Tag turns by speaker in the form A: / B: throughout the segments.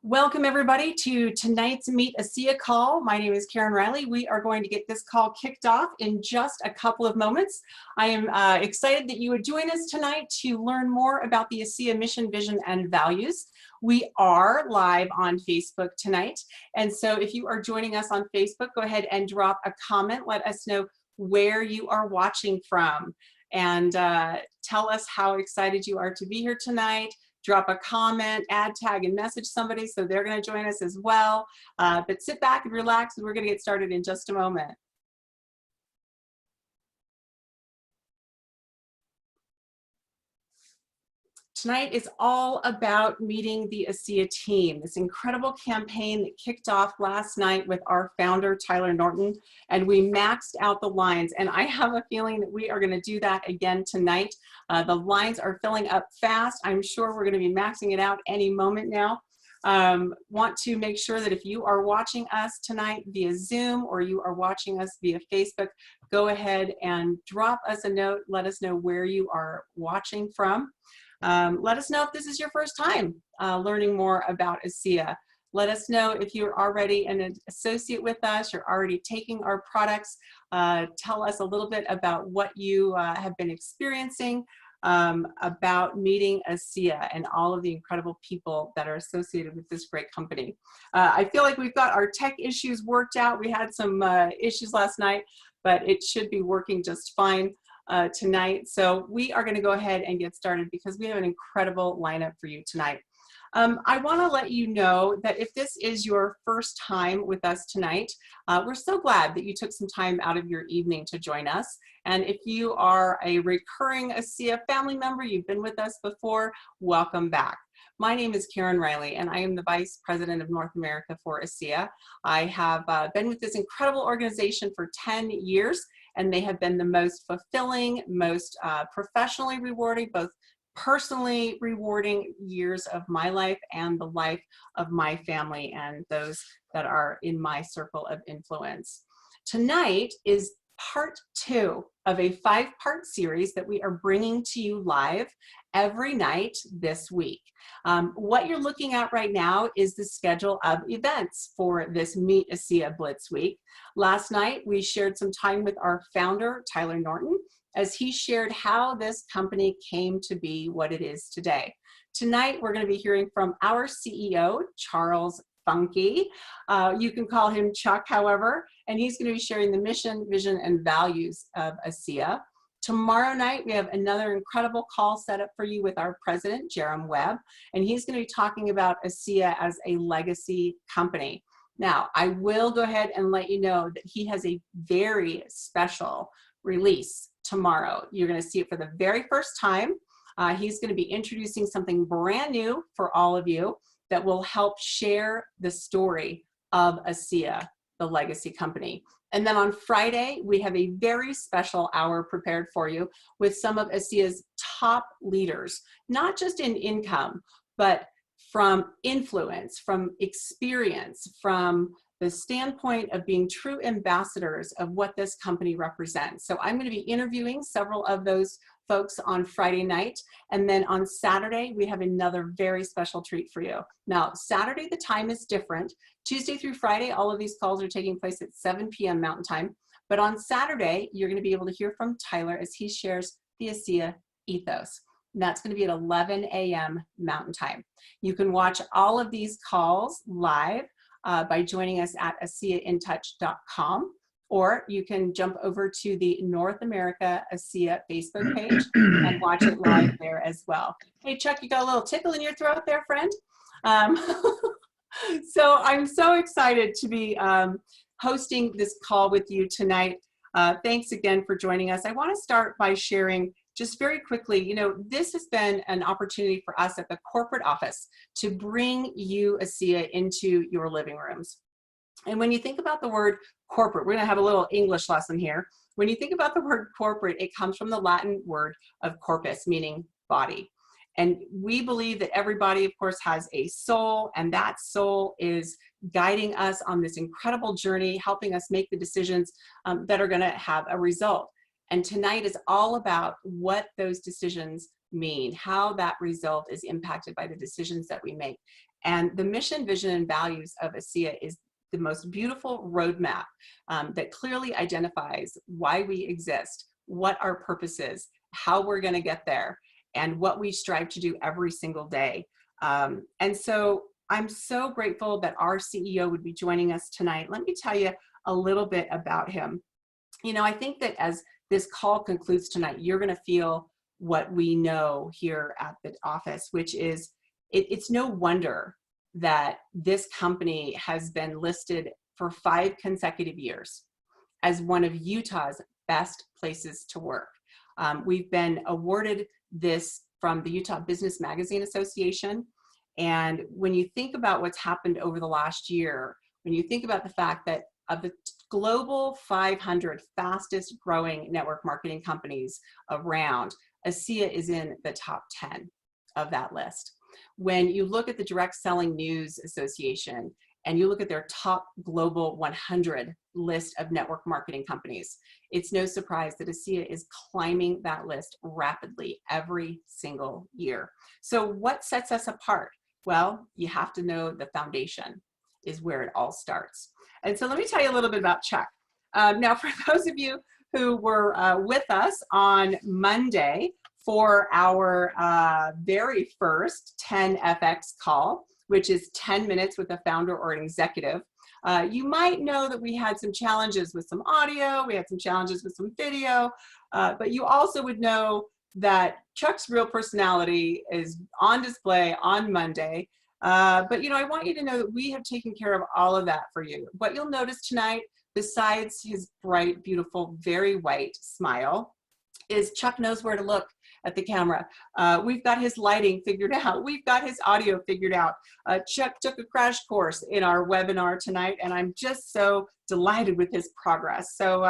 A: Welcome everybody to tonight's Meet ASEA call. My name is Karen Riley. We are going to get this call kicked off in just a couple of moments. I am excited that you would join us tonight to learn more about the ASEA mission, vision, and values. We are live on Facebook tonight. And so if you are joining us on Facebook, go ahead and drop a comment. Let us know where you are watching from and tell us how excited you are to be here tonight. Drop a comment, add, tag, and message somebody so they're going to join us as well. But sit back and relax, and we're going to get started in just a moment. Tonight is all about meeting the ASEA team, this incredible campaign that kicked off last night with our founder, Tyler Norton, and we maxed out the lines. And I have a feeling that we are going to do that again tonight. The lines are filling up fast. I'm sure we're going to be maxing it out any moment now. Want to make sure that if you are watching us tonight via Zoom or you are watching us via Facebook, go ahead and drop us a note. Let us know where you are watching from. Let us know if this is your first time learning more about ASEA. Let us know if you're already an associate with us, you're already taking our products. Tell us a little bit about what you have been experiencing, about meeting ASEA and all of the incredible people that are associated with this great company. I feel like we've got our tech issues worked out. We had some issues last night, but it should be working just fine tonight. So we are going to go ahead and get started because we have an incredible lineup for you tonight. I want to let you know that if this is your first time with us tonight, we're so glad that you took some time out of your evening to join us. And if you are a recurring ASEA family member, you've been with us before, welcome back. My name is Karen Riley, and I am the Vice President of North America for ASEA. I have been with this incredible organization for 10 years, and they have been the most fulfilling, most professionally rewarding, both personally rewarding years of my life and the life of my family and those that are in my circle of influence. Tonight is part 2 of a 5-part series that we are bringing to you live every night this week. What you're looking at right now is the schedule of events for this Meet ASEA Blitz Week. Last night, we shared some time with our founder, Tyler Norton, as he shared how this company came to be what it is today. Tonight, we're going to be hearing from our CEO, Charles Funke. You can call him Chuck, however, and he's going to be sharing the mission, vision, and values of ASEA. Tomorrow night, we have another incredible call set up for you with our president, Jerem Webb, and he's going to be talking about ASEA as a legacy company. Now, I will go ahead and let you know that he has a very special release tomorrow. You're going to see it for the very first time. He's going to be introducing something brand new for all of you that will help share the story of ASEA, the legacy company. And then on Friday, we have a very special hour prepared for you with some of ASEA's top leaders, not just in income, but from influence, from experience, from the standpoint of being true ambassadors of what this company represents. So I'm going to be interviewing several of those folks on Friday night. And then on Saturday, we have another very special treat for you. Now, Saturday, the time is different. Tuesday through Friday, all of these calls are taking place at 7 p.m. Mountain Time. But on Saturday, you're going to be able to hear from Tyler as he shares the ASEA ethos. And that's going to be at 11 a.m. Mountain Time. You can watch all of these calls live by joining us at ASEAInTouch.com, or you can jump over to the North America ASEA Facebook page and watch it live there as well. Hey, Chuck, you got a little tickle in your throat there, friend? So I'm so excited to be hosting this call with you tonight. Thanks again for joining us. I want to start by sharing just very quickly, you know, this has been an opportunity for us at the corporate office to bring you ASEA into your living rooms. And when you think about the word corporate, we're going to have a little English lesson here. When you think about the word corporate, it comes from the Latin word of corpus, meaning body. And we believe that everybody, of course, has a soul, and that soul is guiding us on this incredible journey, helping us make the decisions that are going to have a result. And tonight is all about what those decisions mean, how that result is impacted by the decisions that we make. And the mission, vision, and values of ASEA is the most beautiful roadmap that clearly identifies why we exist, what our purpose is, how we're going to get there, and what we strive to do every single day. And so I'm so grateful that our CEO would be joining us tonight. Let me tell you a little bit about him. You know, I think that as this call concludes tonight, you're going to feel what we know here at the office, which is it's no wonder that this company has been listed for 5 consecutive years as one of Utah's best places to work. We've been awarded this from the Utah Business Magazine Association. And when you think about what's happened over the last year, when you think about the fact that of the global 500 fastest growing network marketing companies around, ASEA is in the top 10 of that list. When you look at the Direct Selling News Association and you look at their top global 100 list of network marketing companies, it's no surprise that ASEA is climbing that list rapidly every single year. So what sets us apart? Well, you have to know the foundation is where it all starts. And so let me tell you a little bit about Chuck. Now, for those of you who were with us on Monday for our very first 10FX call, which is 10 minutes with a founder or an executive, you might know that we had some challenges with some audio, we had some challenges with some video, but you also would know that Chuck's real personality is on display on Monday. But you know, I want you to know that we have taken care of all of that for you. What you'll notice tonight, besides his bright, beautiful, very white smile, is Chuck knows where to look at the camera. We've got his lighting figured out. We've got his audio figured out. Chuck took a crash course in our webinar tonight, and I'm just so delighted with his progress. So,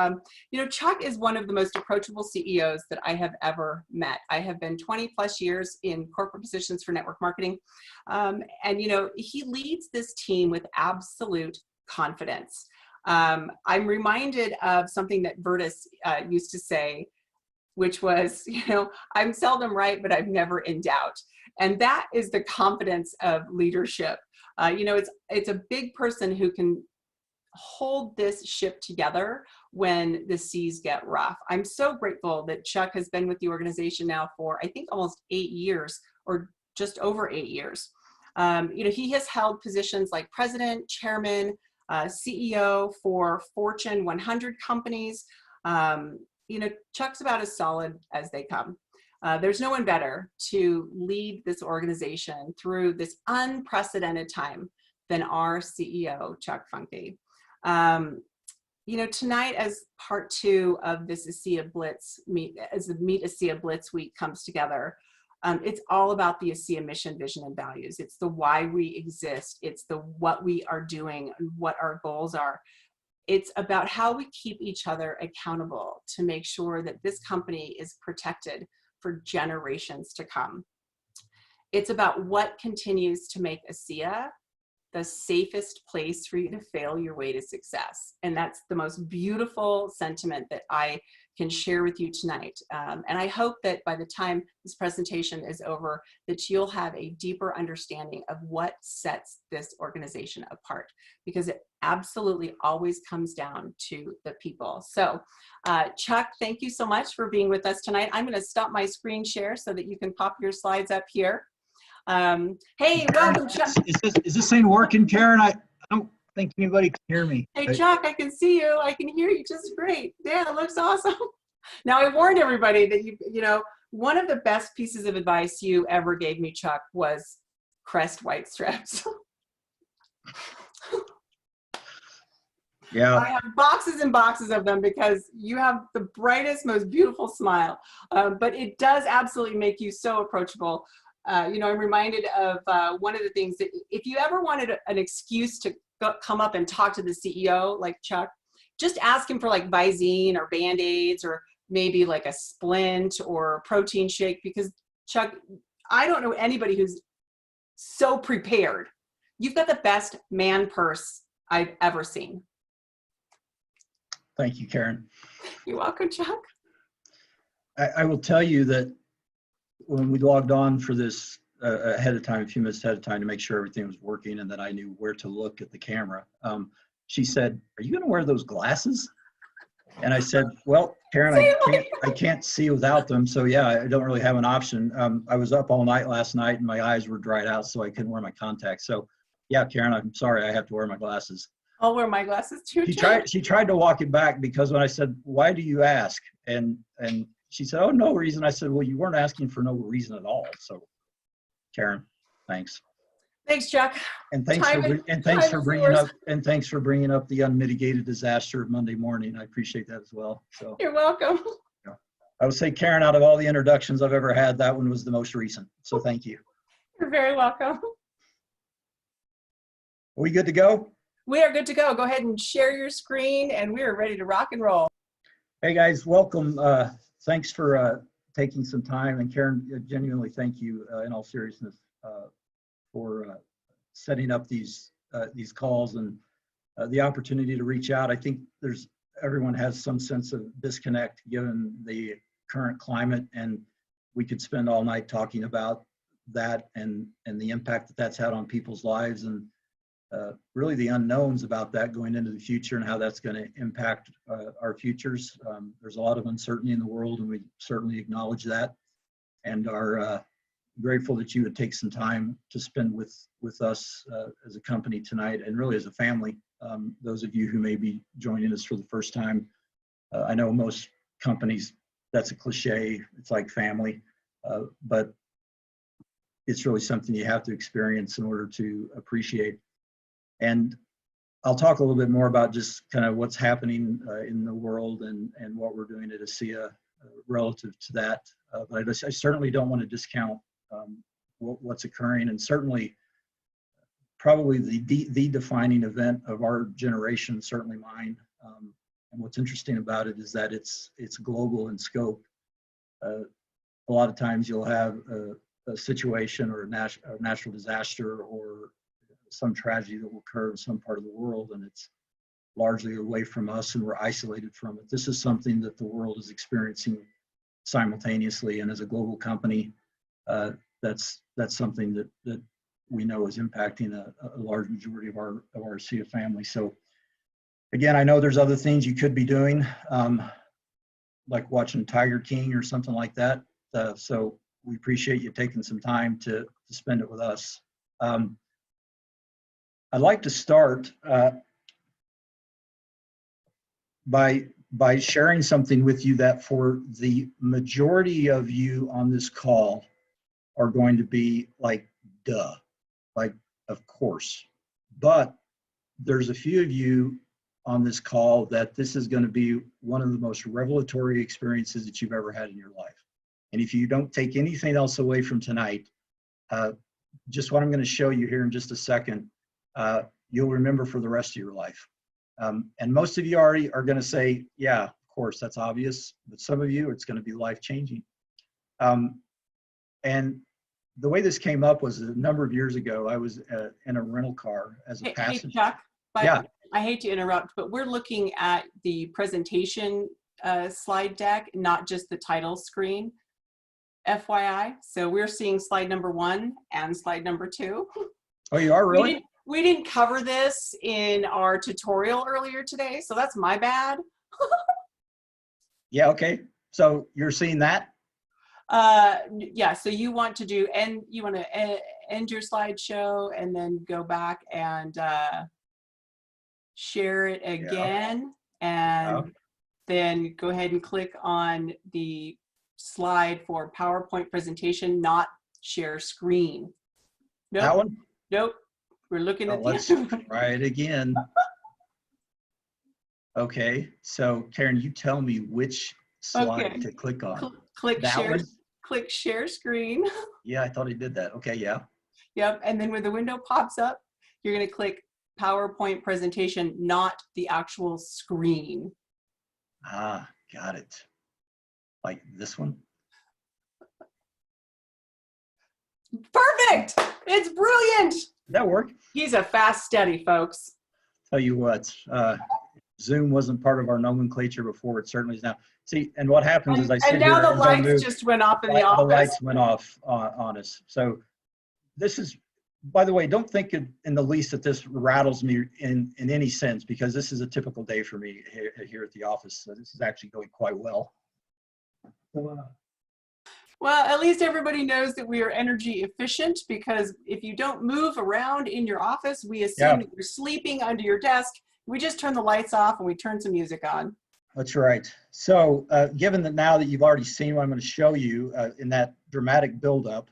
A: you know, Chuck is one of the most approachable CEOs that I have ever met. I have been 20+ years in corporate positions for network marketing. And, you know, he leads this team with absolute confidence. I'm reminded of something that Vertus used to say, which was, you know, I'm seldom right, but I'm never in doubt. And that is the confidence of leadership. You know, it's a big person who can hold this ship together when the seas get rough. I'm so grateful that Chuck has been with the organization now for, I think, almost 8 years, or just over 8 years. You know, he has held positions like president, chairman, CEO for Fortune 100 companies. You know, Chuck's about as solid as they come. There's no one better to lead this organization through this unprecedented time than our CEO, Chuck Funke. You know, tonight, as part 2 of this ASEA Blitz as the Meet ASEA Blitz week comes together, it's all about the ASEA mission, vision, and values. It's the why we exist. It's the what we are doing and what our goals are. It's about how we keep each other accountable to make sure that this company is protected for generations to come. It's about what continues to make ASEA the safest place for you to fail your way to success. And that's the most beautiful sentiment that I can share with you tonight. And I hope that by the time this presentation is over, that you'll have a deeper understanding of what sets this organization apart, because it absolutely always comes down to the people. So Chuck, thank you so much for being with us tonight. I'm gonna stop my screen share so that you can pop your slides up here. Hey, welcome, Chuck.
B: Is this thing working, Karen? I don't think anybody can hear me.
A: Hey, Chuck, I can see you. I can hear you just great. Yeah, it looks awesome. Now, I warned everybody that you know, one of the best pieces of advice you ever gave me, Chuck, was crest white strips.
B: Yeah.
A: I have boxes and boxes of them because you have the brightest, most beautiful smile. But it does absolutely make you so approachable. You know, I'm reminded of one of the things that if you ever wanted an excuse to come up and talk to the CEO, like Chuck, just ask him for like Visine or Band-Aids or maybe like a splint or protein shake, because Chuck, I don't know anybody who's so prepared. You've got the best man purse I've ever seen.
B: Thank you, Karen.
A: You're welcome, Chuck.
B: I will tell you that when we logged on for this ahead of time, a few minutes ahead of time to make sure everything was working and that I knew where to look at the camera. She said, "Are you going to wear those glasses?" And I said, "Well, Karen, I can't see without them. So yeah, I don't really have an option. I was up all night last night and my eyes were dried out, so I couldn't wear my contacts. So yeah, Karen, I'm sorry, I have to wear my glasses."
A: I'll wear my glasses too.
B: She tried to walk it back because when I said, "Why do you ask?" And she said, "Oh, no reason." I said, "Well, you weren't asking for no reason at all." So Karen, thanks.
A: Thanks, Chuck.
B: Thanks for bringing up the unmitigated disaster of Monday morning. I appreciate that as well. So
A: you're welcome.
B: yeah. I would say, Karen, out of all the introductions I've ever had, that one was the most recent. So thank you.
A: You're very welcome.
B: Are we good to go?
A: We are good to go. Go ahead and share your screen and we are ready to rock and roll.
B: Hey guys, welcome. Thanks for taking some time, and Karen, genuinely thank you in all seriousness for setting up these calls and the opportunity to reach out. I think everyone has some sense of disconnect given the current climate, and we could spend all night talking about that and the impact that that's had on people's lives, and really the unknowns about that going into the future and how that's going to impact our futures. There's a lot of uncertainty in the world, and we certainly acknowledge that, and are grateful that you would take some time to spend with us as a company tonight, and really as a family. Those of you who may be joining us for the first time, I know most companies, that's a cliche, it's like family, but it's really something you have to experience in order to appreciate. And I'll talk a little bit more about just kind of what's happening in the world and what we're doing at ASEA relative to that. But I certainly don't want to discount what's occurring, and certainly probably the defining event of our generation, certainly mine. And what's interesting about it is that it's global in scope. A lot of times you'll have a situation or a natural disaster or some tragedy that will occur in some part of the world, and it's largely away from us and we're isolated from it. This is something that the world is experiencing simultaneously, and as a global company, that's something that we know is impacting a large majority of our ASEA family. So again, I know there's other things you could be doing, like watching Tiger King or something like that. So we appreciate you taking some time to spend it with us. I'd like to start by sharing something with you that for the majority of you on this call are going to be like, duh, like, of course. But there's a few of you on this call that this is going to be one of the most revelatory experiences that you've ever had in your life. And if you don't take anything else away from tonight, just what I'm going to show you here in just a second, you'll remember for the rest of your life. And most of you already are going to say, yeah, of course, that's obvious. But some of you, it's going to be life-changing. And the way this came up was a number of years ago. I was in a rental car as a passenger.
A: Hey, Chuck,
B: yeah.
A: I hate to interrupt, but we're looking at the presentation slide deck, not just the title screen, FYI. So we're seeing slide number 1 and slide number 2.
B: Oh, you are really?
A: We didn't cover this in our tutorial earlier today, so that's my bad.
B: Yeah, okay. So you're seeing that?
A: Yeah, so you want to end your slideshow and then go back and share it again, and then go ahead and click on the slide for PowerPoint presentation, not share screen. Nope.
B: That one?
A: Nope. We're looking at
B: let's try it again. Okay, so Karen, you tell me which slide to click on.
A: Click share screen.
B: Yeah, I thought he did that. Okay, yeah.
A: Yep, and then when the window pops up, you're going to click PowerPoint presentation, not the actual screen.
B: Ah, got it. Like this one?
A: Perfect! It's brilliant!
B: Did that work?
A: He's a fast study, folks.
B: Tell you what, Zoom wasn't part of our nomenclature before. It certainly is now. See, and what happens is I sit
A: and now
B: here
A: the lights just went off in the office.
B: The lights went off on us. So this is, by the way, don't think in the least that this rattles me in any sense, because this is a typical day for me here at the office. So this is actually going quite well.
A: Well, at least everybody knows that we are energy efficient, because if you don't move around in your office, we assume that you're sleeping under your desk. We just turn the lights off and we turn some music on.
B: That's right. So given that now that you've already seen what I'm going to show you in that dramatic buildup,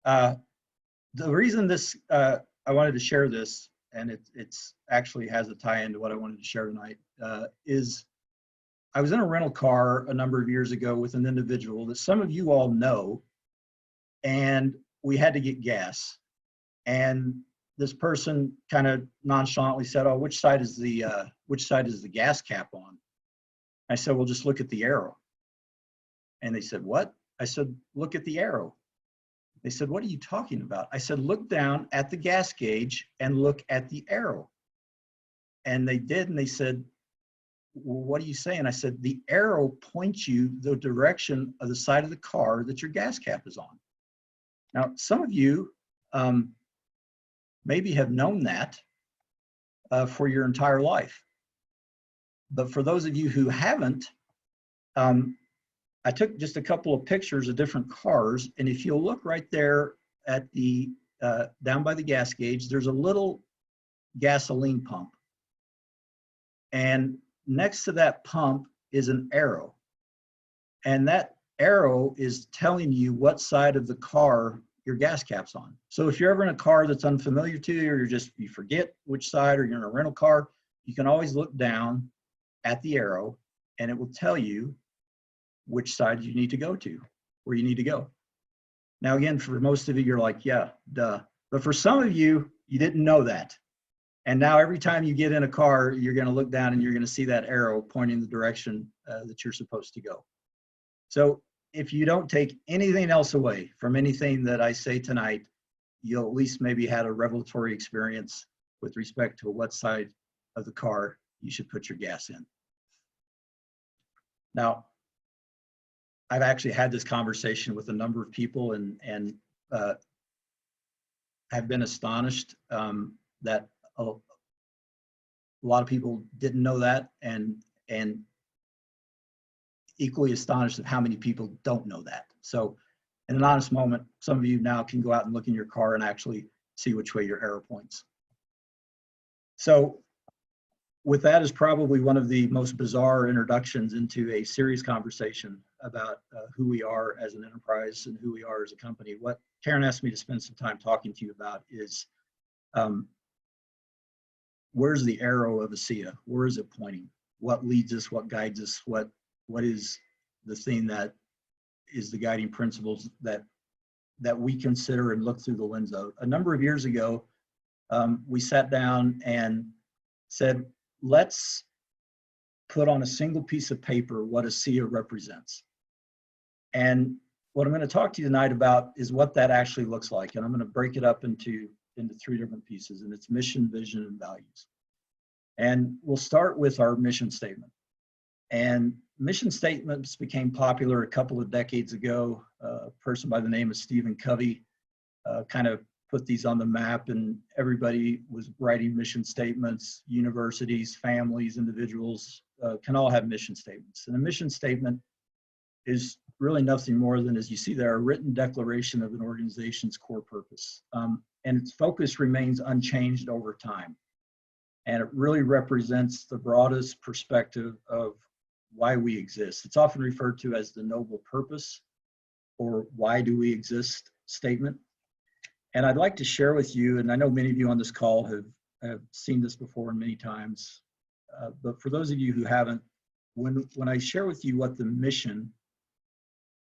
B: the reason this I wanted to share this, and it's actually has a tie into what I wanted to share tonight, is I was in a rental car a number of years ago with an individual that some of you all know, and we had to get gas. And this person kind of nonchalantly said, "Oh, which side is the gas cap on?" I said, "Well, just look at the arrow." And they said, "What?" I said, "Look at the arrow." They said, "What are you talking about?" I said, "Look down at the gas gauge and look at the arrow." And they did, and they said, "Well, what are you saying?" I said, "The arrow points you the direction of the side of the car that your gas cap is on." Now, some of you maybe have known that for your entire life. But for those of you who haven't, I took just a couple of pictures of different cars, and if you'll look right there at the down by the gas gauge, there's a little gasoline pump. And next to that pump is an arrow. And that arrow is telling you what side of the car your gas cap's on. So if you're ever in a car that's unfamiliar to you, or you forget which side, or you're in a rental car, you can always look down at the arrow and it will tell you which side you need to go to, where you need to go. Now, again, for most of you, you're like, yeah, duh. But for some of you, you didn't know that. And now every time you get in a car, you're going to look down and you're going to see that arrow pointing the direction that you're supposed to go. So if you don't take anything else away from anything that I say tonight, you'll at least maybe had a revelatory experience with respect to what side of the car you should put your gas in. Now, I've actually had this conversation with a number of people and have been astonished that a lot of people didn't know that, and equally astonished at how many people don't know that. So in an honest moment, some of you now can go out and look in your car and actually see which way your arrow points. So with that is probably one of the most bizarre introductions into a serious conversation about who we are as an enterprise and who we are as a company. What Karen asked me to spend some time talking to you about is where's the arrow of ASEA? Where is it pointing? What leads us? What guides us? What is the thing that is the guiding principles that we consider and look through the lens of? A number of years ago, we sat down and said, let's put on a single piece of paper what ASEA represents. And what I'm going to talk to you tonight about is what that actually looks like. And I'm going to break it up into three different pieces, and it's mission, vision, and values. And we'll start with our mission statement. And mission statements became popular a couple of decades ago. A person by the name of Stephen Covey kind of put these on the map, and everybody was writing mission statements. Universities, families, individuals can all have mission statements. And a mission statement is really nothing more than, as you see there, a written declaration of an organization's core purpose. And its focus remains unchanged over time. And it really represents the broadest perspective of why we exist. It's often referred to as the noble purpose, or why do we exist statement. And I'd like to share with you, and I know many of you on this call have seen this before many times, but for those of you who haven't, when I share with you what the mission,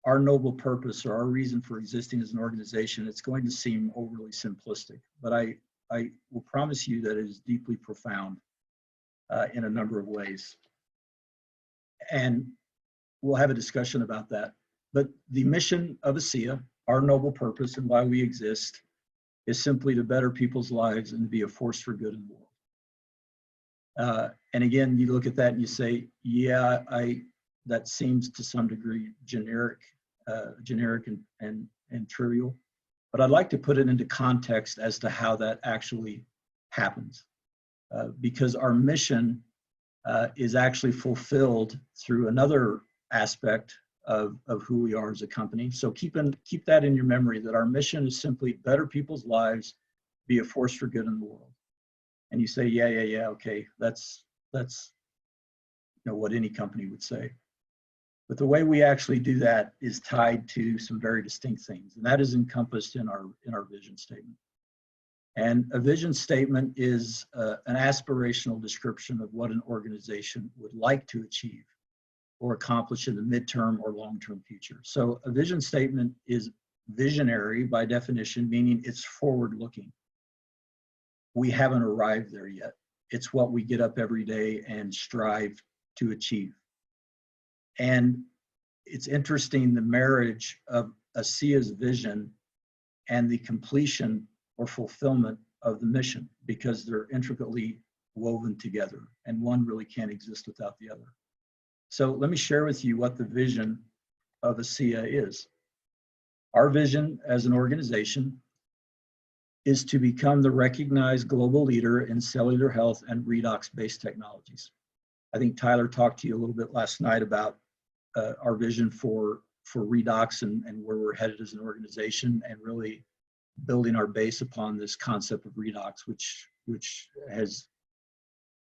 B: our noble purpose, or our reason for existing as an organization, it's going to seem overly simplistic, but I will promise you that it is deeply profound in a number of ways. And we'll have a discussion about that. But the mission of ASEA, our noble purpose and why we exist, is simply to better people's lives and to be a force for good in the world. And again, you look at that and you say, yeah, that seems to some degree generic and trivial. but I'd like to put it into context as to how that actually happens. Because our mission is actually fulfilled through another aspect of who we are as a company. So keep that in your memory, that our mission is simply better people's lives, be a force for good in the world. And you say, yeah, okay, that's what any company would say. But the way we actually do that is tied to some very distinct things, and that is encompassed in our vision statement. And a vision statement is an aspirational description of what an organization would like to achieve or accomplish in the midterm or long-term future. So a vision statement is visionary by definition, meaning it's forward-looking. We haven't arrived there yet. It's what we get up every day and strive to achieve. And it's interesting, the marriage of ASEA's vision and the completion or fulfillment of the mission, because they're intricately woven together and one really can't exist without the other. So let me share with you what the vision of ASEA is. Our vision as an organization is to become the recognized global leader in cellular health and redox-based technologies. I think Tyler talked to you a little bit last night about our vision for redox and where we're headed as an organization, and really building our base upon this concept of redox, which has,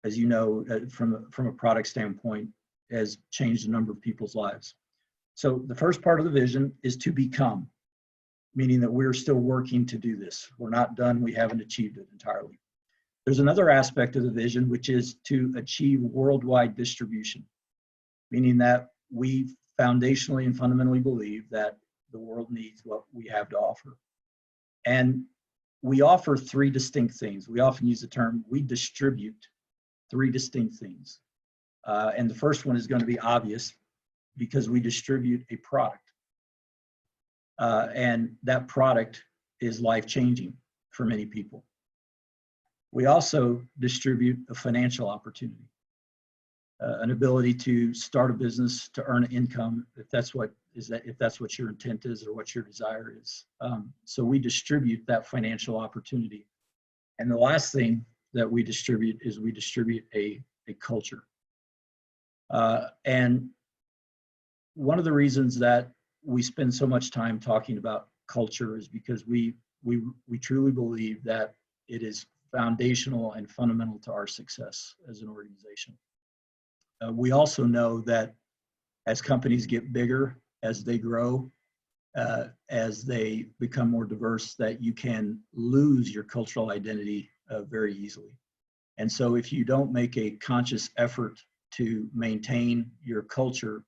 B: as you know, from a product standpoint, has changed a number of people's lives. So the first part of the vision is to become, meaning that we're still working to do this. We're not done, we haven't achieved it entirely. There's another aspect of the vision, which is to achieve worldwide distribution, meaning that we foundationally and fundamentally believe that the world needs what we have to offer. And we offer three distinct things. We often use the term, we distribute three distinct things. And the first one is going to be obvious, because we distribute a product. And that product is life-changing for many people. We also distribute a financial opportunity, an ability to start a business, to earn income, if that's what your intent is or what your desire is. So we distribute that financial opportunity. And the last thing that we distribute is we distribute a culture. And one of the reasons that we spend so much time talking about culture is because we truly believe that it is foundational and fundamental to our success as an organization. We also know that as companies get bigger, as they grow, as they become more diverse, that you can lose your cultural identity very easily. And so if you don't make a conscious effort to maintain your culture,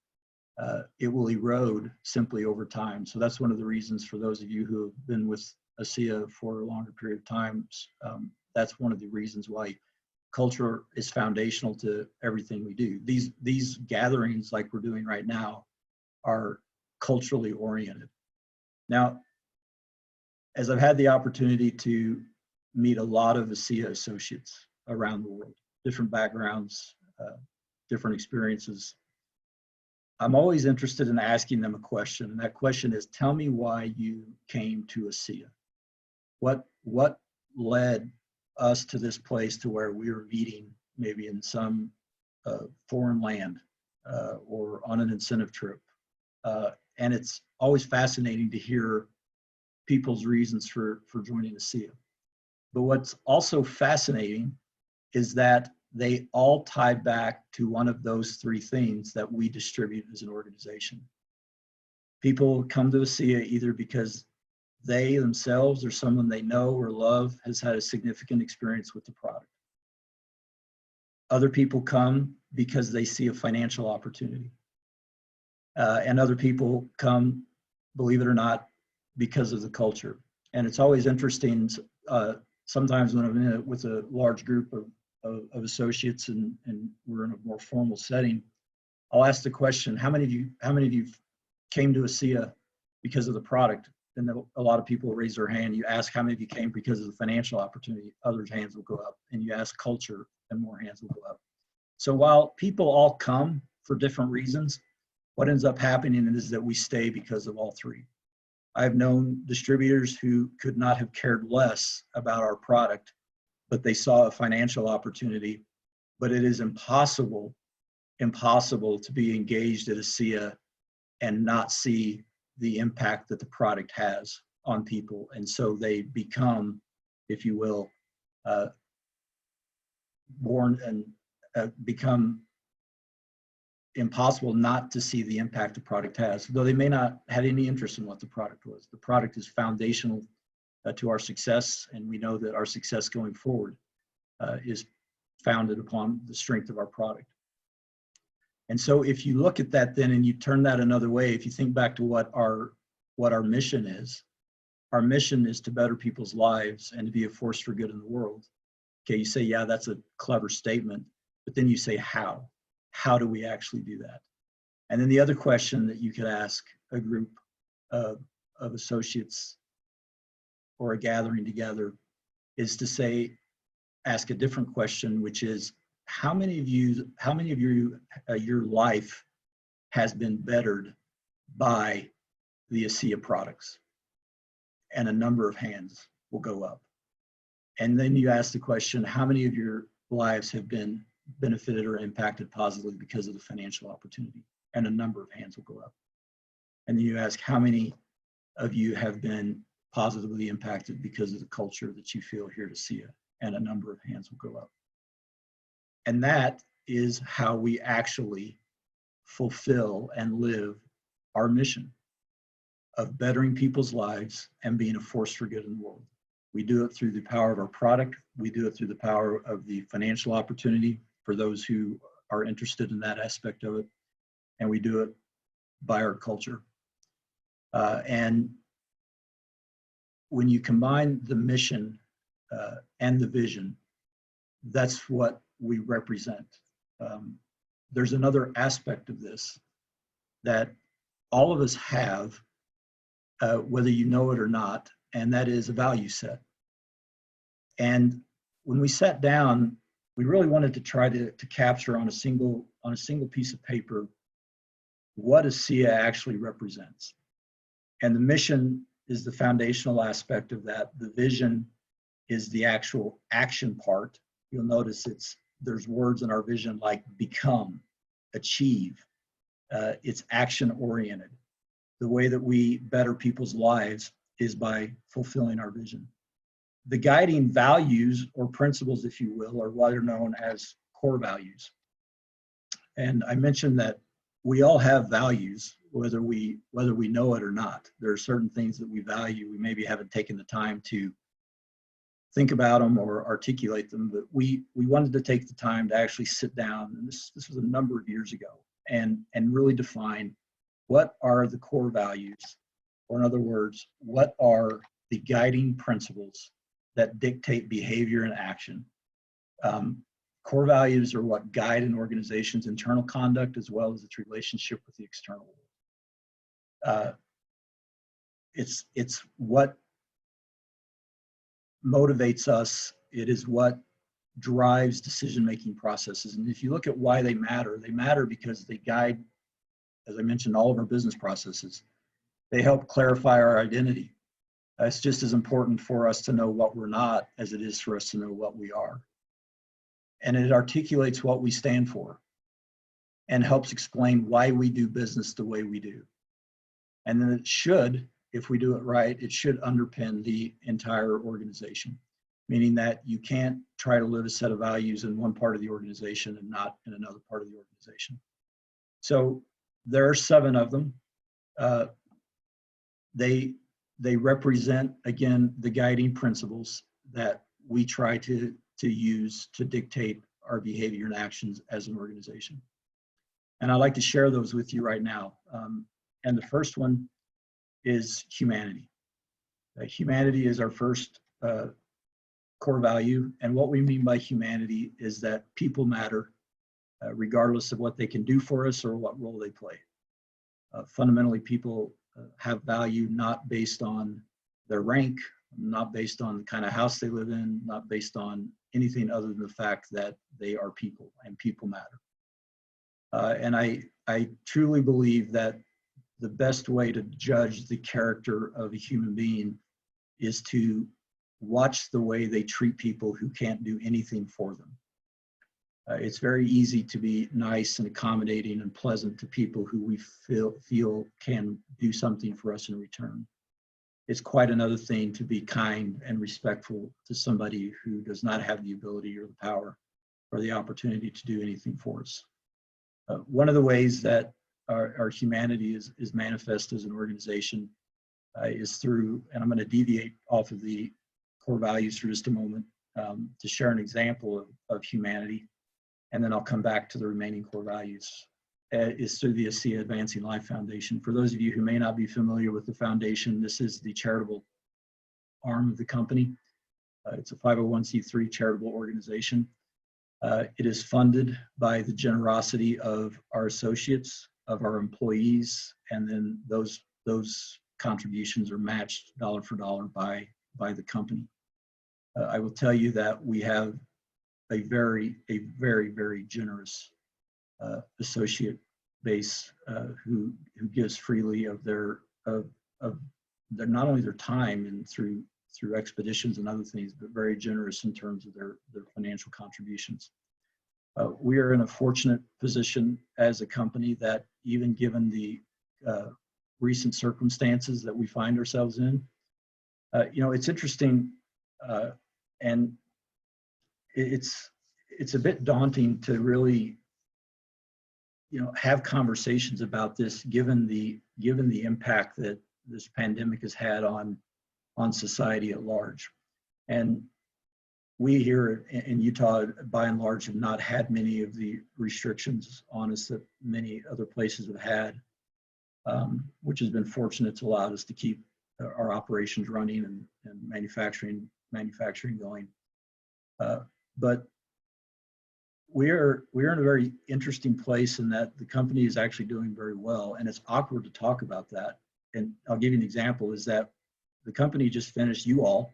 B: it will erode simply over time. So that's one of the reasons, for those of you who have been with ASEA for a longer period of time, that's one of the reasons why culture is foundational to everything we do. These gatherings like we're doing right now are culturally oriented. Now, as I've had the opportunity to meet a lot of ASEA associates around the world, different backgrounds, different experiences, I'm always interested in asking them a question, and that question is, tell me why you came to ASEA. What led us to this place to where we were meeting maybe in some foreign land or on an incentive trip? And it's always fascinating to hear people's reasons for joining ASEA. But what's also fascinating is that they all tie back to one of those three things that we distribute as an organization. People come to ASEA either because they themselves or someone they know or love has had a significant experience with the product. Other people come because they see a financial opportunity. And other people come, believe it or not, because of the culture. And it's always interesting, sometimes when I'm in it with a large group of associates and we're in a more formal setting, I'll ask the question, how many of you came to ASEA because of the product? And a lot of people raise their hand. You ask how many of you came because of the financial opportunity, others' hands will go up. And you ask culture, and more hands will go up. So while people all come for different reasons, what ends up happening is that we stay because of all three. I've known distributors who could not have cared less about our product, but they saw a financial opportunity. But it is impossible to be engaged at ASEA and not see the impact that the product has on people. And so they become, if you will, born and become impossible not to see the impact the product has, though they may not had any interest in what the product was. The product is foundational to our success, and we know that our success going forward is founded upon the strength of our product. And so if you look at that then and you turn that another way, if you think back to what our mission is, our mission is to better people's lives and to be a force for good in the world. Okay, you say, yeah, that's a clever statement, but then you say how? How do we actually do that? And then the other question that you could ask a group of associates or a gathering together is to say, ask a different question, which is, how many of your life has been bettered by the ASEA products? And a number of hands will go up. And then you ask the question, how many of your lives have been benefited or impacted positively because of the financial opportunity? And a number of hands will go up. And then you ask, how many of you have been positively impacted because of the culture that you feel here at ASEA? And a number of hands will go up. And that is how we actually fulfill and live our mission of bettering people's lives and being a force for good in the world. We do it through the power of our product. We do it through the power of the financial opportunity for those who are interested in that aspect of it. And we do it by our culture. And when you combine the mission and the vision, that's what we represent. There's another aspect of this that all of us have, whether you know it or not, and that is a value set. And when we sat down, we really wanted to try to capture on a single piece of paper what ASEA actually represents. And the mission is the foundational aspect of that. The vision is the actual action part. You'll notice there's words in our vision like become, achieve. It's action oriented. The way that we better people's lives is by fulfilling our vision. The guiding values or principles, if you will, are what are known as core values. And I mentioned that we all have values, whether we know it or not. There are certain things that we value. We maybe haven't taken the time to think about them or articulate them, but we wanted to take the time to actually sit down, and this was a number of years ago, and really define what are the core values, or in other words, what are the guiding principles that dictate behavior and action. Core values are what guide an organization's internal conduct as well as its relationship with the external world. It's what motivates us. It is what drives decision-making processes. And if you look at why they matter because they guide, as I mentioned, all of our business processes. They help clarify our identity. It's just as important for us to know what we're not as it is for us to know what we are. And it articulates what we stand for and helps explain why we do business the way we do. And then it should, if we do it right, it should underpin the entire organization, meaning that you can't try to live a set of values in one part of the organization and not in another part of the organization. So there are 7 of them. They represent, again, the guiding principles that we try to use to dictate our behavior and actions as an organization. And I'd like to share those with you right now. And the first one is humanity. Humanity is our first core value. And what we mean by humanity is that people matter, regardless of what they can do for us or what role they play. Fundamentally, people have value not based on their rank, not based on the kind of house they live in, not based on anything other than the fact that they are people and people matter. And I truly believe that the best way to judge the character of a human being is to watch the way they treat people who can't do anything for them. It's very easy to be nice and accommodating and pleasant to people who we feel can do something for us in return. It's quite another thing to be kind and respectful to somebody who does not have the ability or the power or the opportunity to do anything for us. One of the ways that our humanity is manifest as an organization is through, and I'm going to deviate off of the core values for just a moment to share an example of humanity, and then I'll come back to the remaining core values, is through the ASEA Advancing Life Foundation. For those of you who may not be familiar with the foundation, this is the charitable arm of the company. It's a 501c3 charitable organization. It is funded by the generosity of our associates, of our employees, and then those contributions are matched dollar for dollar by the company. I will tell you that we have a very, very generous associate base who gives freely of their not only their time and through expeditions and other things, but very generous in terms of their financial contributions. We are in a fortunate position as a company that, even given the recent circumstances that we find ourselves in, it's interesting, and it's a bit daunting to really have conversations about this, given the impact that this pandemic has had on society at large. And we here in Utah, by and large, have not had many of the restrictions on us that many other places have had, which has been fortunate to allow us to keep our operations running and manufacturing going. But we're in a very interesting place in that the company is actually doing very well, and it's awkward to talk about that. And I'll give you an example, is that the company just finished, you all,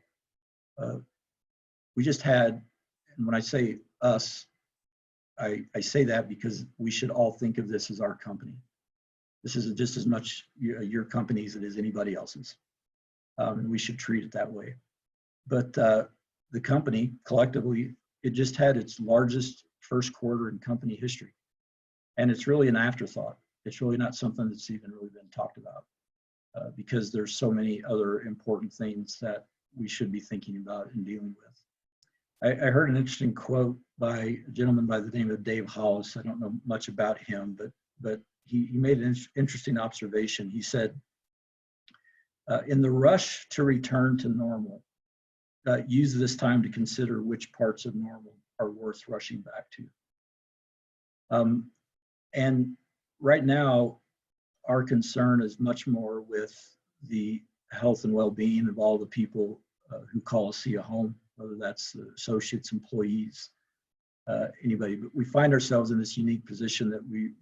B: we just had, and when I say us, I say that because we should all think of this as our company. This is just as much your company as it is anybody else's. And we should treat it that way. But the company collectively, it just had its largest first quarter in company history. And it's really an afterthought. It's really not something that's even really been talked about because there's so many other important things that we should be thinking about and dealing with. I heard an interesting quote by a gentleman by the name of Dave Hollis. I don't know much about him, but he made an interesting observation. He said, in the rush to return to normal, use this time to consider which parts of normal are worth rushing back to. And right now, our concern is much more with the health and well-being of all the people who call ASEA home, whether that's the associates, employees, anybody. But we find ourselves in this unique position that we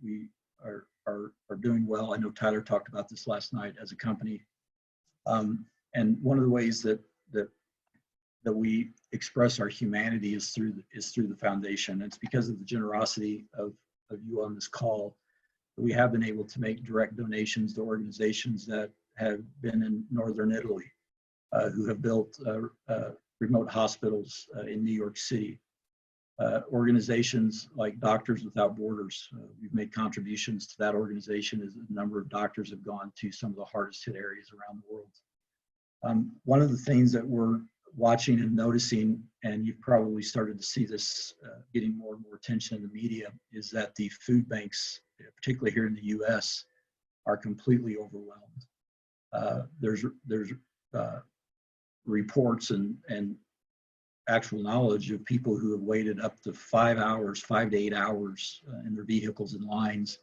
B: are doing well. I know Tyler talked about this last night as a company. And one of the ways that we express our humanity is through the foundation. It's because of the generosity of you on this call that we have been able to make direct donations to organizations that have been in Northern Italy, who have built remote hospitals in New York City. Organizations like Doctors Without Borders, we've made contributions to that organization as a number of doctors have gone to some of the hardest hit areas around the world. One of the things that we're watching and noticing, and you've probably started to see this getting more and more attention in the media, is that the food banks, particularly here in the US, are completely overwhelmed. There's reports and actual knowledge of people who have waited up to 5 to 8 hours in their vehicles and lines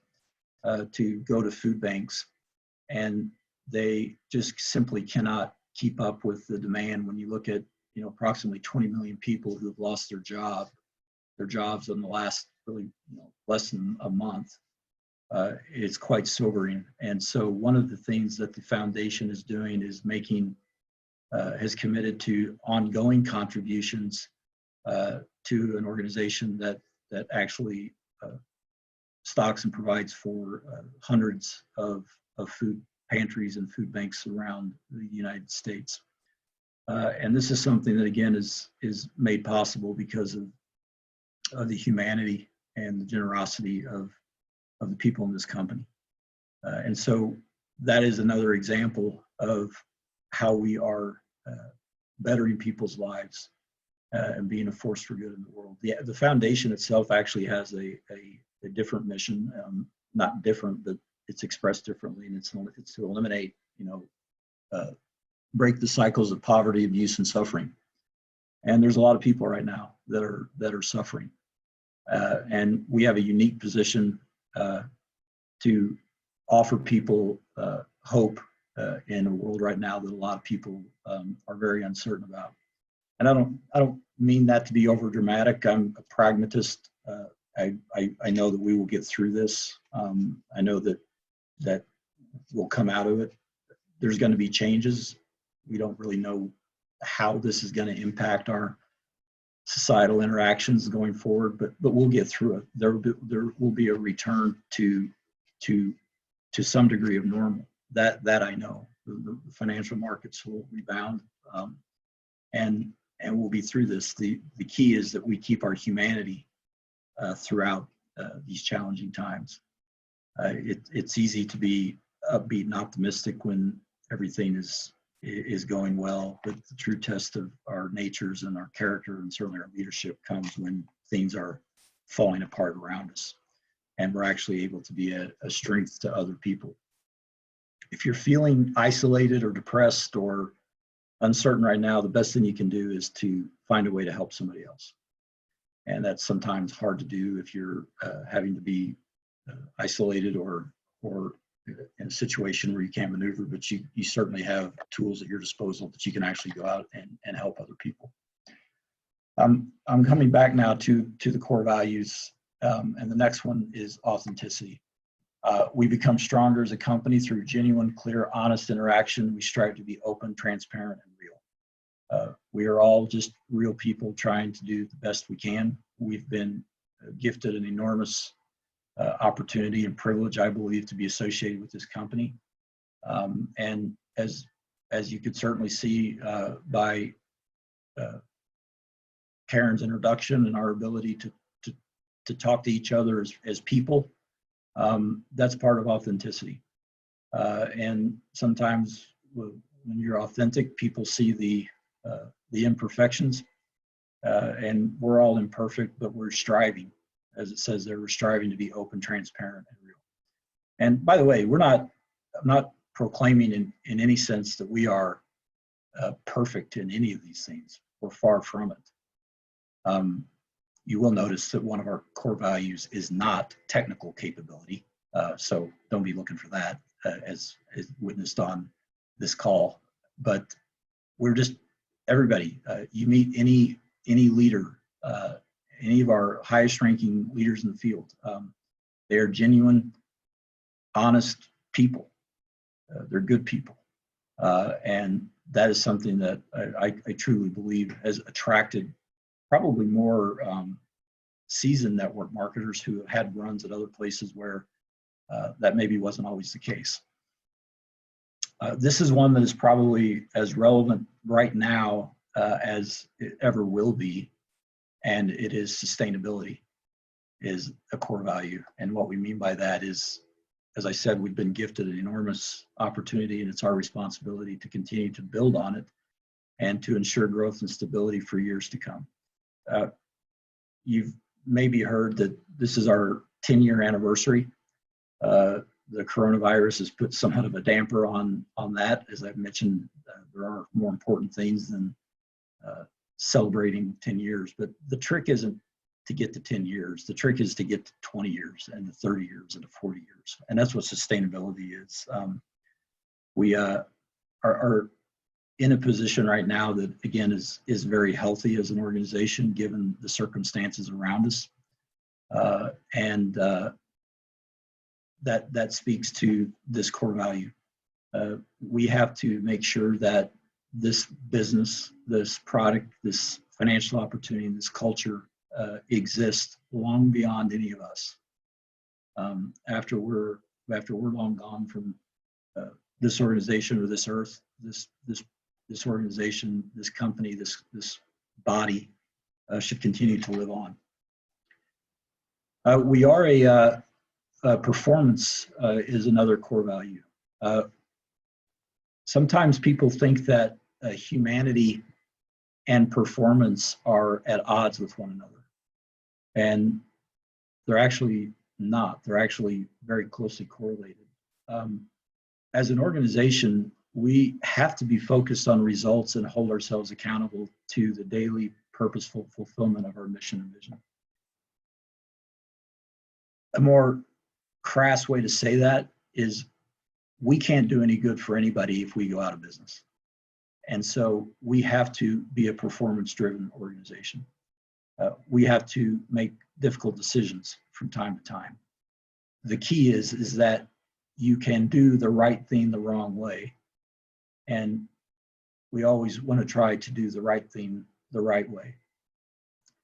B: to go to food banks, and they just simply cannot keep up with the demand. When you look at approximately 20 million people who have lost their jobs in the last really less than a month, it's quite sobering. And so one of the things that the foundation is doing is has committed to ongoing contributions to an organization that actually stocks and provides for hundreds of food pantries and food banks around the United States. And this is something that, again, is made possible because of the humanity and the generosity of the people in this company. And so that is another example of how we are bettering people's lives and being a force for good in the world. The foundation itself actually has a different mission, not different, but it's expressed differently, and it's to eliminate, break the cycles of poverty, abuse, and suffering. And there's a lot of people right now that are suffering, and we have a unique position to offer people hope in a world right now that a lot of people are very uncertain about. And I don't mean that to be over dramatic. I'm a pragmatist. I know that we will get through this. I know that we'll come out of it. There's going to be changes. We don't really know how this is going to impact our societal interactions going forward, but we'll get through it. There will be a return to some degree of normal. That I know. The financial markets will rebound, and we'll be through this. The key is that we keep our humanity throughout these challenging times. It's easy to be upbeat and optimistic when everything is going well, but the true test of our natures and our character and certainly our leadership comes when things are falling apart around us, and we're actually able to be a strength to other people. If you're feeling isolated or depressed or uncertain right now, the best thing you can do is to find a way to help somebody else. And that's sometimes hard to do if you're having to be isolated or in a situation where you can't maneuver, but you certainly have tools at your disposal that you can actually go out and help other people. I'm coming back now to the core values, and the next one is authenticity. We become stronger as a company through genuine, clear, honest interaction. We strive to be open, transparent, and real. We are all just real people trying to do the best we can. We've been gifted an enormous opportunity and privilege, I believe, to be associated with this company. And as you could certainly see by Karen's introduction and our ability to talk to each other as people, that's part of authenticity. And sometimes when you're authentic, people see the imperfections, and we're all imperfect, but we're striving, as it says there, we're striving to be open, transparent, and real. And by the way, I'm not proclaiming in any sense that we are perfect in any of these things. We're far from it. You will notice that one of our core values is not technical capability. So don't be looking for that as witnessed on this call. But we're just, everybody, you meet any leader, any of our highest ranking leaders in the field, they are genuine, honest people. They're good people. And that is something that I truly believe has attracted probably more seasoned network marketers who have had runs at other places where that maybe wasn't always the case. This is one that is probably as relevant right now as it ever will be, and it is sustainability is a core value. And what we mean by that is, as I said, we've been gifted an enormous opportunity, and it's our responsibility to continue to build on it and to ensure growth and stability for years to come. You've maybe heard that this is our 10-year anniversary. The coronavirus has put somewhat of a damper on that. As I've mentioned, there are more important things than celebrating 10 years. But the trick isn't to get to 10 years. The trick is to get to 20 years and to 30 years and to 40 years. And that's what sustainability is. We are in a position right now that, again, is very healthy as an organization given the circumstances around us. And that speaks to this core value. We have to make sure that this business, this product, this financial opportunity, and this culture exists long beyond any of us. After we're long gone from this organization or this earth, this organization, this company, this body should continue to live on. We are performance is another core value. Sometimes people think that humanity and performance are at odds with one another. And they're actually not. They're actually very closely correlated. As an organization, we have to be focused on results and hold ourselves accountable to the daily purposeful fulfillment of our mission and vision. A more crass way to say that is we can't do any good for anybody if we go out of business. And so we have to be a performance-driven organization. We have to make difficult decisions from time to time. The key is that you can do the right thing the wrong way. And we always want to try to do the right thing the right way.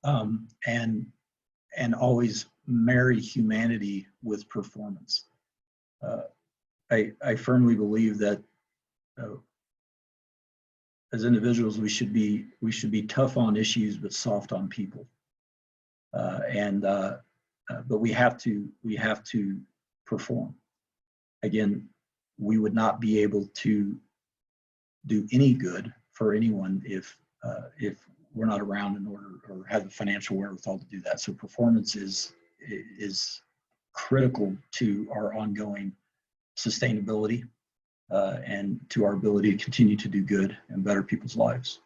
B: And always marry humanity with performance. I firmly believe that as individuals, we should be tough on issues but soft on people. But we have to perform. Again, we would not be able to do any good for anyone if we're not around in order or have the financial wherewithal to do that. So performance is critical to our ongoing sustainability and to our ability to continue to do good and better people's lives.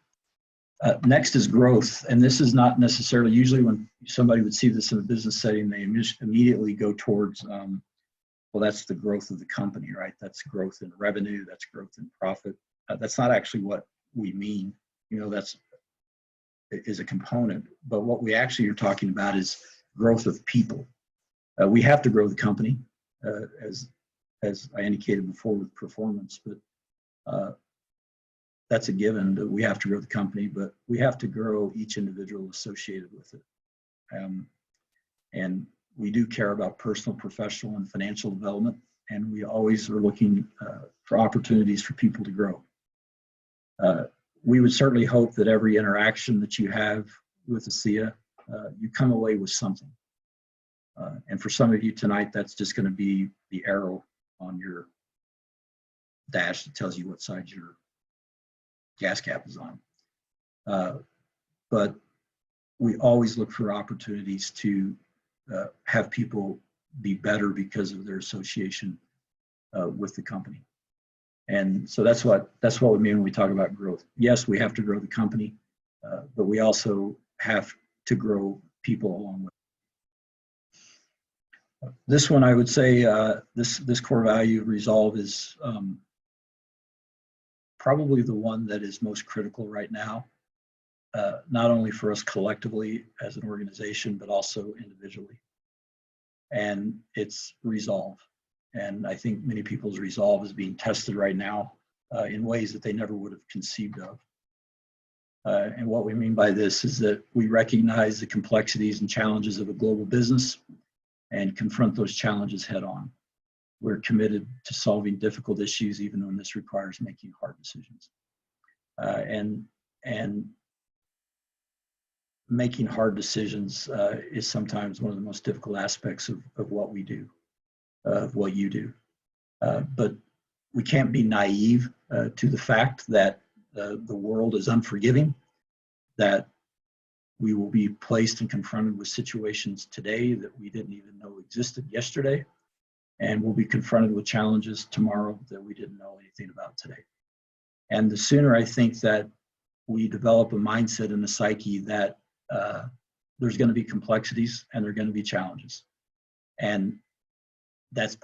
B: Next is growth, and this is not necessarily, usually when somebody would see this in a business setting, they immediately go towards, well, that's the growth of the company, right? That's growth in revenue, that's growth in profit. That's not actually what we mean. That's is a component, but what we actually are talking about is growth of people. We have to grow the company, as I indicated before with performance, but that's a given that we have to grow the company, but we have to grow each individual associated with it. And we do care about personal, professional, and financial development, and we always are looking for opportunities for people to grow. We would certainly hope that every interaction that you have with ASEA, you come away with something. And for some of you tonight, that's just going to be the arrow on your dash that tells you what side your gas cap is on. But we always look for opportunities to have people be better because of their association with the company. And so that's what we mean when we talk about growth. Yes, we have to grow the company, but we also have to grow people along with it. This one, I would say, this core value of resolve is probably the one that is most critical right now, not only for us collectively as an organization, but also individually. And it's resolve. And I think many people's resolve is being tested right now in ways that they never would have conceived of. And what we mean by this is that we recognize the complexities and challenges of a global business and confront those challenges head on. We're committed to solving difficult issues, even when this requires making hard decisions. And making hard decisions is sometimes one of the most difficult aspects of what we do, of what you do. But we can't be naive to the fact that the world is unforgiving, that we will be placed and confronted with situations today that we didn't even know existed yesterday, and we'll be confronted with challenges tomorrow that we didn't know anything about today. And the sooner I think that we develop a mindset and a psyche that there's going to be complexities and there are going to be challenges, and that's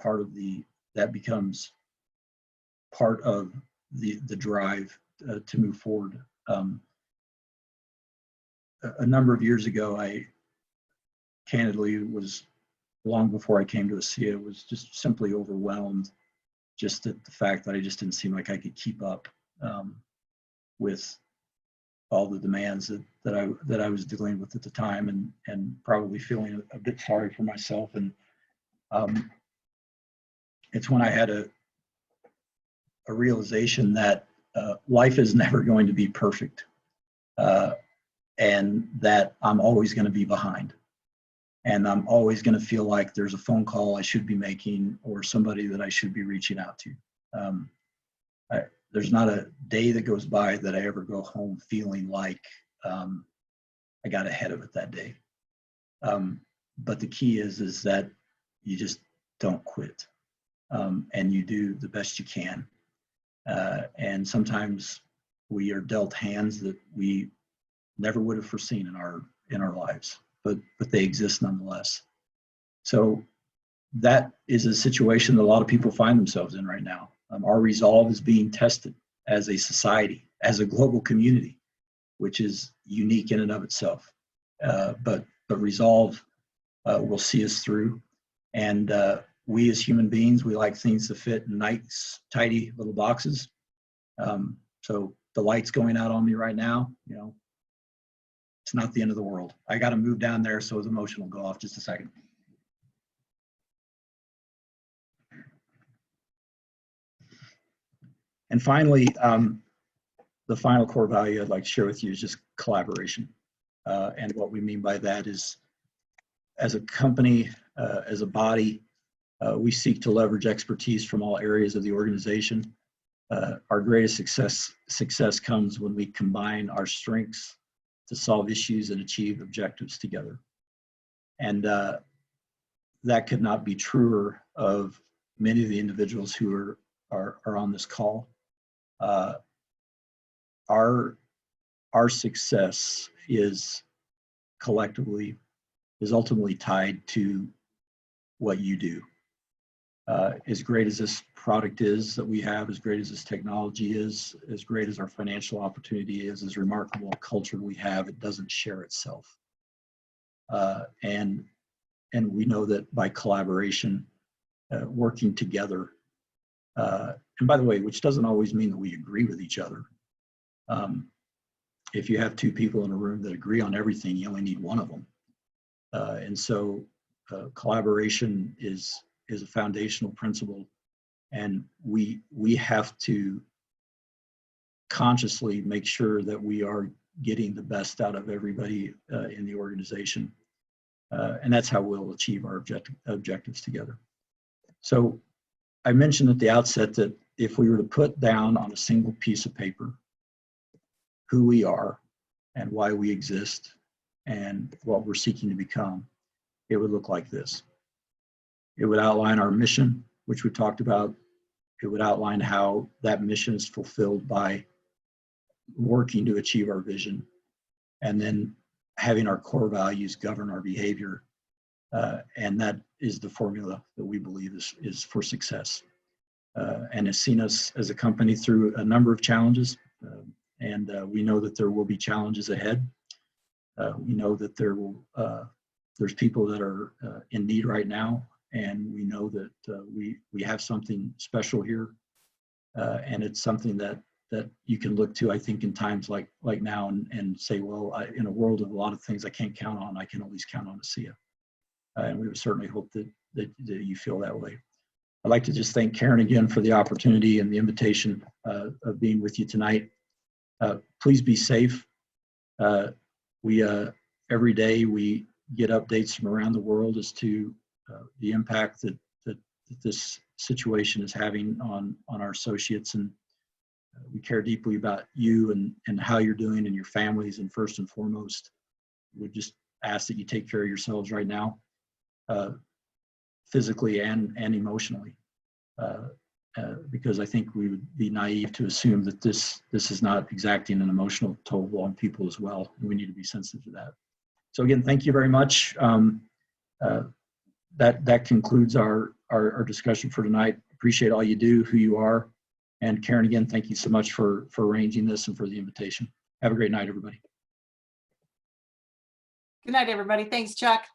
B: that becomes part of the drive to move forward. A number of years ago, I candidly was, long before I came to ASEA, was just simply overwhelmed just at the fact that I just didn't seem like I could keep up with all the demands that I was dealing with at the time, and probably feeling a bit sorry for myself. And it's when I had a realization that life is never going to be perfect, and that I'm always going to be behind. And I'm always going to feel like there's a phone call I should be making or somebody that I should be reaching out to. There's not a day that goes by that I ever go home feeling like I got ahead of it that day. But the key is that you just don't quit, and you do the best you can. And sometimes we are dealt hands that we never would have foreseen in our lives, but they exist nonetheless. So that is a situation that a lot of people find themselves in right now. Our resolve is being tested as a society, as a global community, which is unique in and of itself. But resolve will see us through. And we as human beings, we like things to fit in nice, tidy little boxes. So the light's going out on me right now, it's not the end of the world. I got to move down there so his emotion will go off just a second. And finally, the final core value I'd like to share with you is just collaboration. And what we mean by that is, as a company, as a body, we seek to leverage expertise from all areas of the organization. Our greatest success comes when we combine our strengths to solve issues and achieve objectives together. And that could not be truer of many of the individuals who are on this call. Our success is ultimately tied to what you do. As great as this product is that we have, as great as this technology is, as great as our financial opportunity is, as remarkable a culture we have, it doesn't share itself. And we know that by collaboration, working together, and by the way, which doesn't always mean that we agree with each other. If you have two people in a room that agree on everything, you only need one of them. And so collaboration is a foundational principle, and we have to consciously make sure that we are getting the best out of everybody in the organization, and that's how we'll achieve our objectives together. So I mentioned at the outset that if we were to put down on a single piece of paper who we are and why we exist and what we're seeking to become, it would look like this. It would outline our mission, which we talked about. It would outline how that mission is fulfilled by working to achieve our vision, and then having our core values govern our behavior. And that is the formula that we believe is for success. And has seen us as a company through a number of challenges. And we know that there will be challenges ahead. We know that there's people that are in need right now. And we know that we have something special here, and it's something that you can look to, I think, in times like now and say, well, in a world of a lot of things I can't count on, I can at least count on ASEA. And we would certainly hope that you feel that way. I'd like to just thank Karen again for the opportunity and the invitation of being with you tonight. Please be safe. Every day we get updates from around the world as to the impact that this situation is having on our associates, and we care deeply about you and how you're doing and your families. And first and foremost, we just ask that you take care of yourselves right now, physically and emotionally, because I think we would be naive to assume that this is not exacting an emotional toll on people as well. And we need to be sensitive to that. So again, thank you very much. That concludes our discussion for tonight. Appreciate all you do, who you are. And Karen, again, thank you so much for arranging this and for the invitation. Have a great night, everybody.
A: Good night, everybody. Thanks, Chuck.